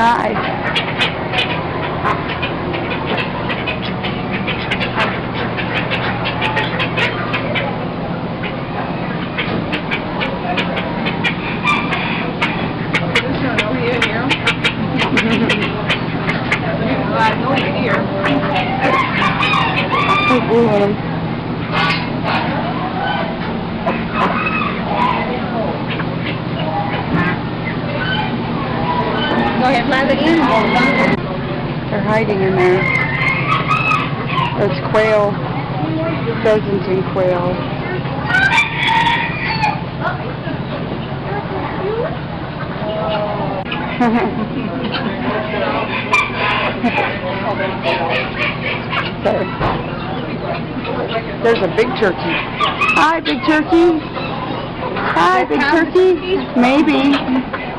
Hi. I know you're here. Put glue in them. Go ahead, fly the animals. They're hiding in there. That's quail. Pheasants and quail. Sorry. There's a big turkey. Hi, big turkey. Hi, big turkey. Maybe.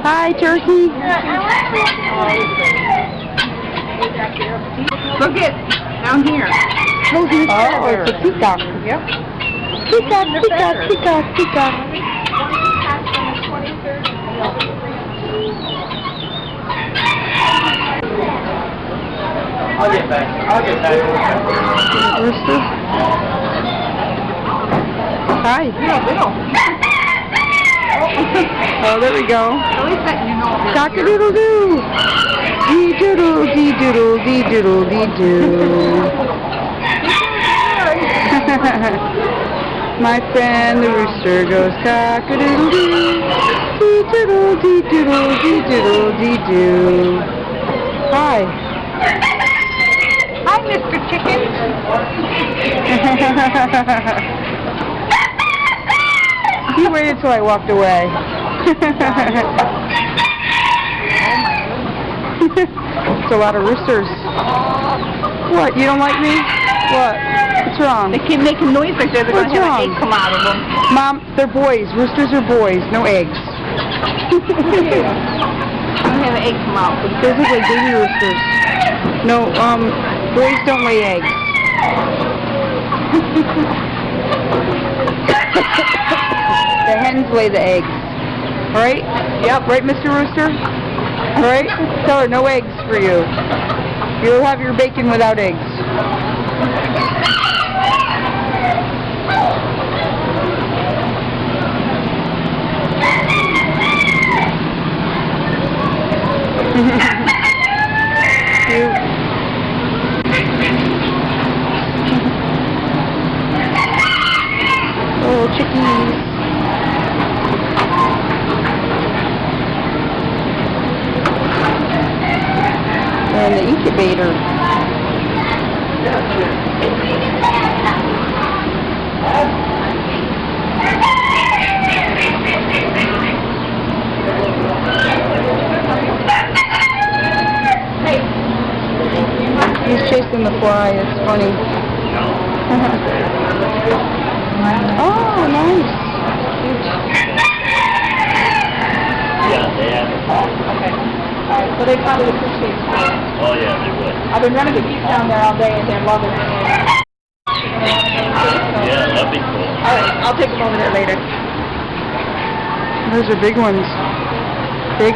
Hi, turkey. Look it down here. Oh, it's a peacock. Yep. Peacock, peacock, peacock, peacock. I'll get back. Rooster. Hi. Oh, there we go. At least that you know. Cock-a-doodle-doo. Dee-doodle, dee-doodle, dee-doodle, dee-doo. My friend the rooster goes cock-a-doodle-doo. Dee-doodle, dee-doodle, dee-doodle, dee-doo. Hi. Hi, Mr. Chicken. He waited till I walked away. It's a lot of roosters. What? You don't like me? What? What's wrong? They keep making noise like they're going to have an egg come out of them. Mom, they're boys. Roosters are boys, no eggs. They're going to have an egg come out. Those look like baby roosters. No, boys don't lay eggs. The hens lay the eggs. Right? Yep. Right, Mr. Rooster? Right? Tell her no eggs for you. You'll have your bacon without eggs. Cute. Oh, chickies. They're in the incubator. He's chasing the fly. It's funny. Oh, nice. Yeah, they have. Okay. Alright, so they probably appreciate it. Oh, yeah, they would. I've been running the geese down there all day and they're loving it. Yeah, that'd be cool. Alright, I'll take them over there later. Those are big ones. Big.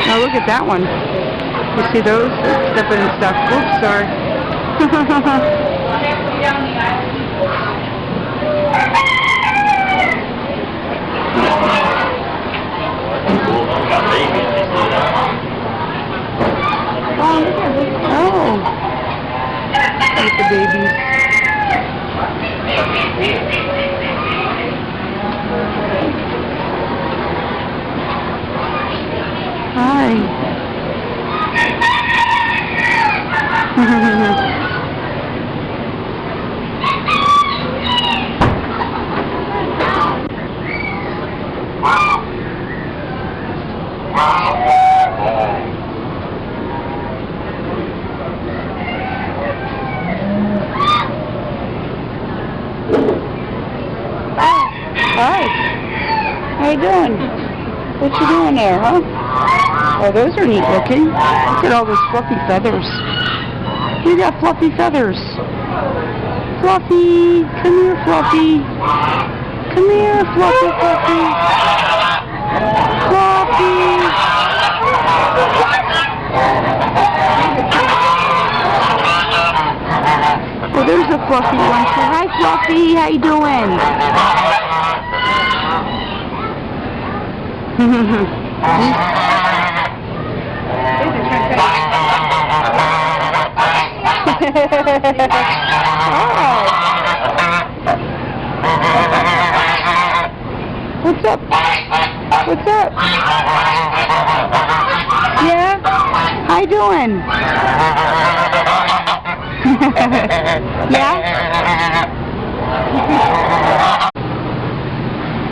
Now look at that one. You see those? Stepping and stuff. Oops, sorry. Oh. Look at the babies. Hi. Hi. How you doing? What you doing there, huh? Oh, those are neat looking. Look at all those fluffy feathers. You got fluffy feathers. Fluffy, come here, Fluffy. Come here, Fluffy, Fluffy. Fluffy. Oh, there's a Fluffy one. Say, hi, Fluffy. How you doing? What's up? What's up? Yeah? How you doing? Yeah?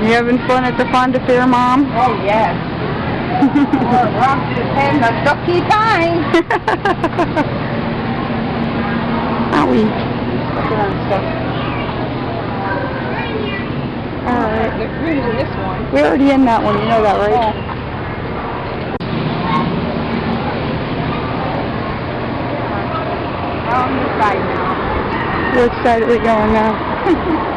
You having fun at the Fonda Fair, Mom? Oh, yes. We're off to having a ducky time. Owie. Looking on stuff. Alright. We're in this one. We're already in that one, you know that, right? On this side now. We're excitedly going now.